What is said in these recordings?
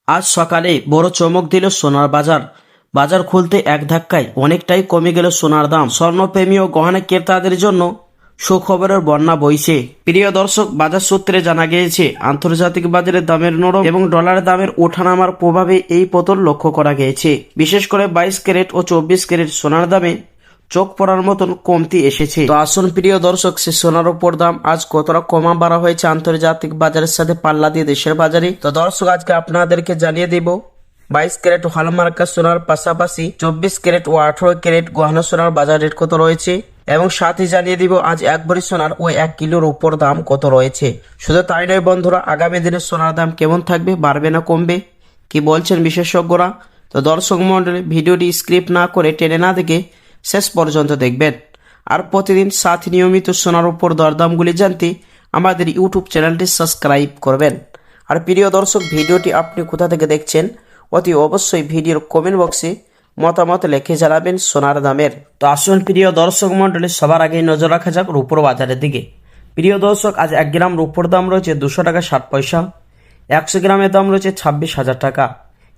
আজ সকালে বড় চমক দিল সোনার বাজার। বাজার খুলতে এক ধাক্কায় অনেকটাই কমে গেল সোনার দাম। স্বর্ণপ্রেমী ও গহনা ক্রেতাদের জন্য সুখবরের বন্যা বইছে। প্রিয় দর্শক, বাজার সূত্রে জানা গিয়েছে আন্তর্জাতিক বাজারে দামের নরম এবং ডলারের দামের ওঠানামার প্রভাবে এই পতন লক্ষ্য করা গিয়েছে। বিশেষ করে 22 ক্যারেট ও 24 ক্যারেট সোনার দামে চোখ পড়ার মতন কমতি এসেছে। তো আসুন প্রিয় দর্শক, সে সোনার উপর দাম আজ কতটা কমা বাড়া হয়েছে আন্তর্জাতিক বাজারের সাথে পাল্লা দিয়ে দেশের বাজারে। তো দর্শক, আজকে আপনাদেরকে জানিয়ে দেব 22 ক্যারেট হলমার্কা সোনার পাশাপাশি 24 ক্যারেট ও 18 ক্যারেট গহনা সোনার বাজার রেট কত রয়েছে, এবং সাথে জানিয়ে দিব আজ 1 ভরি সোনার ও 1 কিলোর উপর দাম কত রয়েছে। শুধু তাই নয় বন্ধুরা, আগামী দিনে সোনার দাম কেমন থাকবে, বাড়বে না কমবে, কি বলছেন বিশেষজ্ঞরা। তো দর্শক মন্ডলী, ভিডিওটি স্ক্রিপ্ট না করে টেনে না দেখে শেষ পর্যন্ত দেখবেন। আর প্রতিদিন সাথে নিয়মিত সোনার উপর দরদামগুলি জানতে আমাদের ইউটিউব চ্যানেলটি সাবস্ক্রাইব করবেন। আর প্রিয় দর্শক, ভিডিওটি আপনি কোথা থেকে দেখছেন অতি অবশ্যই ভিডিওর কমেন্ট বক্সে মতামত লিখে জানাবেন সোনার দামের। তো আসুন প্রিয় দর্শক মন্ডলী, সবার আগে নজর রাখা যাক রূপোর বাজারের দিকে। প্রিয় দর্শক, আজ 1 গ্রাম রূপোর দাম রয়েছে 200 টাকা 60 পয়সা। 100 গ্রামের দাম রয়েছে 26,000 টাকা।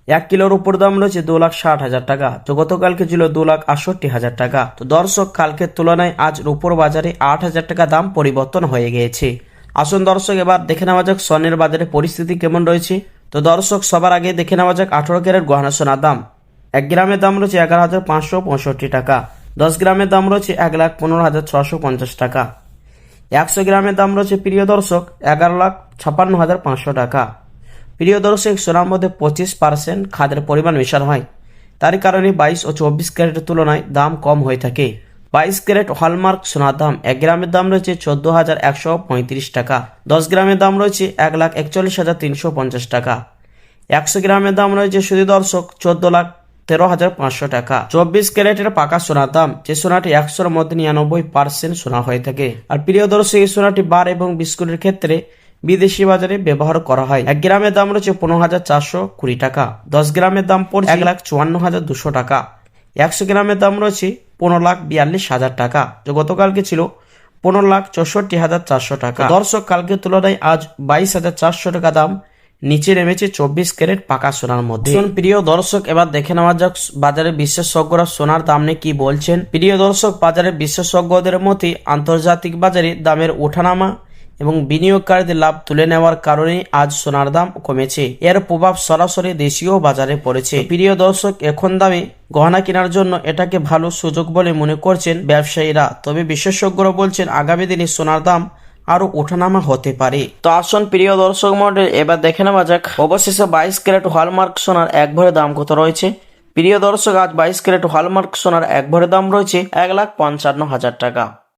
1 কিলোর উপর দাম রয়েছে 2,60,000 টাকা। তো গতকালকে ছিল 2,68,000 টাকা। তো দর্শক, কালকের তুলনায় আজ রূপোর বাজারে 8,000 টাকা দাম পরিবর্তন হয়ে গিয়েছে। আসুন দর্শক, এবার দেখে নেওয়া যাক স্বর্ণের বাজারে পরিস্থিতি কেমন রয়েছে। তো দর্শক, সবার আগে দেখে নেওয়া যাক 18 ক্যারেট গহনা সোনার দাম। 1 গ্রামের দাম রয়েছে 11,565 টাকা। 10 গ্রামের দাম রয়েছে 1,15,650 টাকা। 100 গ্রামের দাম রয়েছে প্রিয় দর্শক 11,56,500 টাকা। প্রিয় দর্শক, সোনার মধ্যে 25% খাদের পরিমাণ মেশানো হয়, তার কারণে 22 ও 24 ক্যারেটের তুলনায় দাম কম হয়ে থাকে। 22 ক্যারেট হলমার্ক সোনার দাম 1 গ্রামের দাম রয়েছে 14,135 টাকা। 10 গ্রামের দাম রয়েছে 1,41,350 টাকা। 100 গ্রামের দাম রয়েছে শুধু দর্শক 14,13,500 টাকা। 24 ক্যারেটের পাকা সোনার দাম, যে সোনাটি 100-র মধ্যে 99% সোনা হয়ে থাকে। আর প্রিয় দর্শক, এই সোনাটি বার এবং বিস্কুটের ক্ষেত্রে বিদেশি বাজারে ব্যবহার করা হয়। 1 গ্রামের দাম রয়েছে 15,420 টাকা। 10 গ্রামের দাম পড়ছে 1,54,200 টাকা। 100 গ্রামের দাম রয়েছে 15,42,000 টাকা, যা গতকালকে ছিল 15,64,400 টাকা। দর্শক, কালকে তুলনায় আজ 22,400 টাকা দাম নিচে নেমেছে 24 ক্যারেট পাকা সোনার মধ্যে। প্রিয় দর্শক, এবার দেখে নেওয়া যাক বাজারে বিশেষজ্ঞরা সোনার দাম নিয়ে কি বলছেন। প্রিয় দর্শক, বাজারে বিশেষজ্ঞদের মতে আন্তর্জাতিক বাজারে দামের ওঠানামা এবং বিনিয়োগকারীদের লাভ তুলে নেওয়ার কারণে আজ সোনার দাম কমেছে। এর প্রভাব সরাসরি দেশীয় বাজারে পড়েছে। প্রিয় দর্শক, এখন দামে গহনা কেনার জন্য এটাকে ভালো সুযোগ বলে মনে করছেন ব্যবসায়ীরা। তবে বিশেষজ্ঞরা বলছেন আগামী দিনে সোনার দাম আরো ওঠানামা হতে পারে। তো আসুন প্রিয় দর্শক মণ্ডলী, এবার দেখে নেওয়া যাক অবশেষে 22 ক্যারেট হলমার্ক সোনার 1 ভরি দাম কত রয়েছে। প্রিয় দর্শক, আজ 22 ক্যারেট হলমার্ক সোনার 1 ভরি দাম রয়েছে 1,55,000 টাকা।